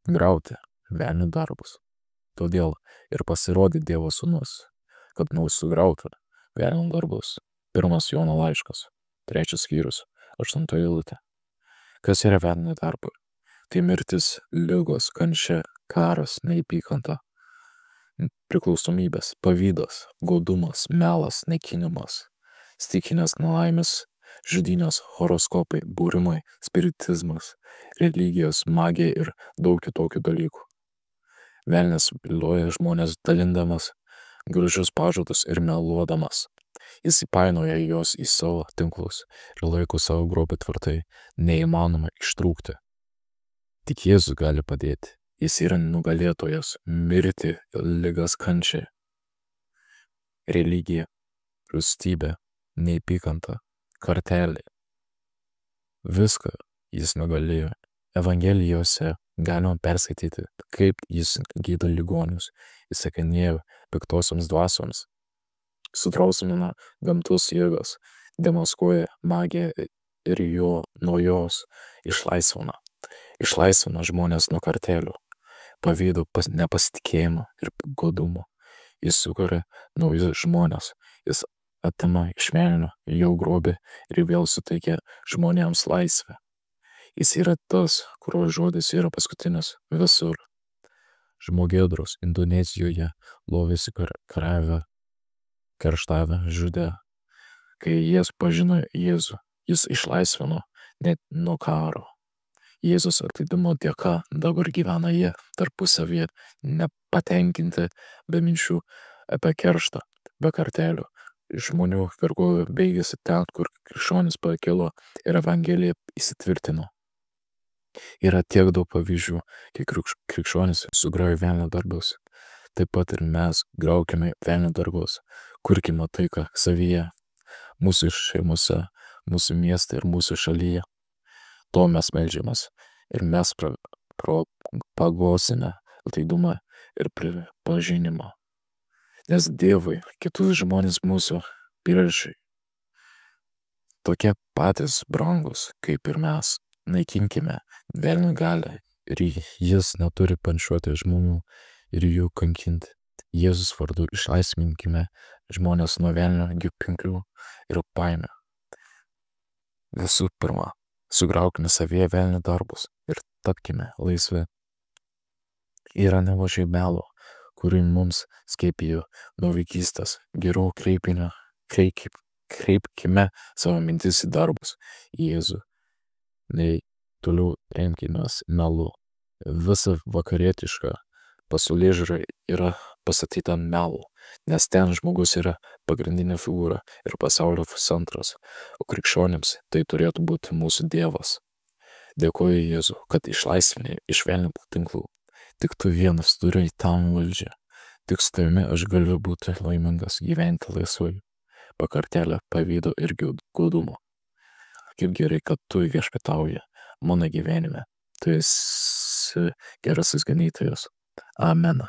griauti velnio darbus. Todėl ir pasirodė Dievo sūnus, kad sugriautų velnio darbus. 1 Jono laiškas, 3 skyrius, 8 eilutė. Kas yra velnio darbai? Tai mirtis, ligos, kančia, karas, neapykanta, priklausomybės, pavydas, godumas, melas, naikinimas, stichinės nelaimės, žudynės, horoskopai, būrimai, spiritizmas, religijos, magija ir daug kitokių dalykų. Velnias vilioja žmonės dalindamas gražius pažadus ir meluodamas. Jis įpainioja juos į savo tinklus ir laiko savo grobį tvirtai, neįmanoma ištrūkti. Tik Jėzus gali padėti. Jis yra nugalėtojas, mirti, ligas, kančiai. Religija, rūstybė, neapykanta, kartelė. Viską jis nugalėjo. Evangelijose galima perskaityti, kaip jis gydo ligonius, įsakinėjo piktosioms dvasioms, sudrausmina gamtos jėgas, demaskuoja magiją ir nuo jos išlaisvina žmonės nuo kartelių, pavydo, nepasitikėjimo ir godumo. Jis sukuria naujus žmonės, jis atima iš velnio jo grobį ir vėl suteikia žmonėms laisvę. Jis yra tas, kurio žodis yra paskutinis visur. Žmogėdros Indonezijoje lovėsi karavę, kerštavę, žudė. Kai jis pažino Jėzų, jis išlaisvino net nuo karo. Jėzus atleidimo dėka dabar gyvena jie tarpusavyje, nepatenkinti, be minčių apie kerštą, be kartelių. Žmonių vergovė baigėsi ten, kur krikščionys pakilo ir Evangelija įsitvirtino. Yra tiek daug pavyzdžių, kai krikščionys sugriauja velnio darbus. Taip pat ir mes griaukime velnio darbus, kurkime taiką savyje, mūsų šeimose, mūsų mieste ir mūsų šalyje. To mes meldžiamės ir mes propagosime atleidumą ir pripažinimą. Nes Dievui kitus žmonės mūsų priešai tokie patys brangus, kaip ir mes. Naikinkime velnio galią ir jis neturi pančiuoti žmonių ir jų kankinti. Jėzus vardu išlaisvinkime žmonės nuo velnio pinklių ir baimių. Visų pirma, sugraukime savyje velnio darbus ir tapkime laisvi. Yra nemažai melo, kurį mums skiepijo nuo vaikystės. Geriau kreipkime savo mintis į darbus į Jėzų, nei toliau remkimės melu. Visa vakarietiška pasaulėžiūra yra pastatyta ant melo, nes ten žmogus yra pagrindinė figūra ir pasaulio centras, o krikščionims tai turėtų būti mūsų Dievas. Dėkoju Jėzų, kad išlaisvinai iš velnio tinklų. Tik tu vienas turi tam valdžią. Tik su tavimi aš galiu būti laimingas, gyventi laisvai, be kartelio, pavydo ir godumo. Kaip gerai, kad tu viešpatauji mano gyvenime. Tu esi gerasis ganytojas. Amen.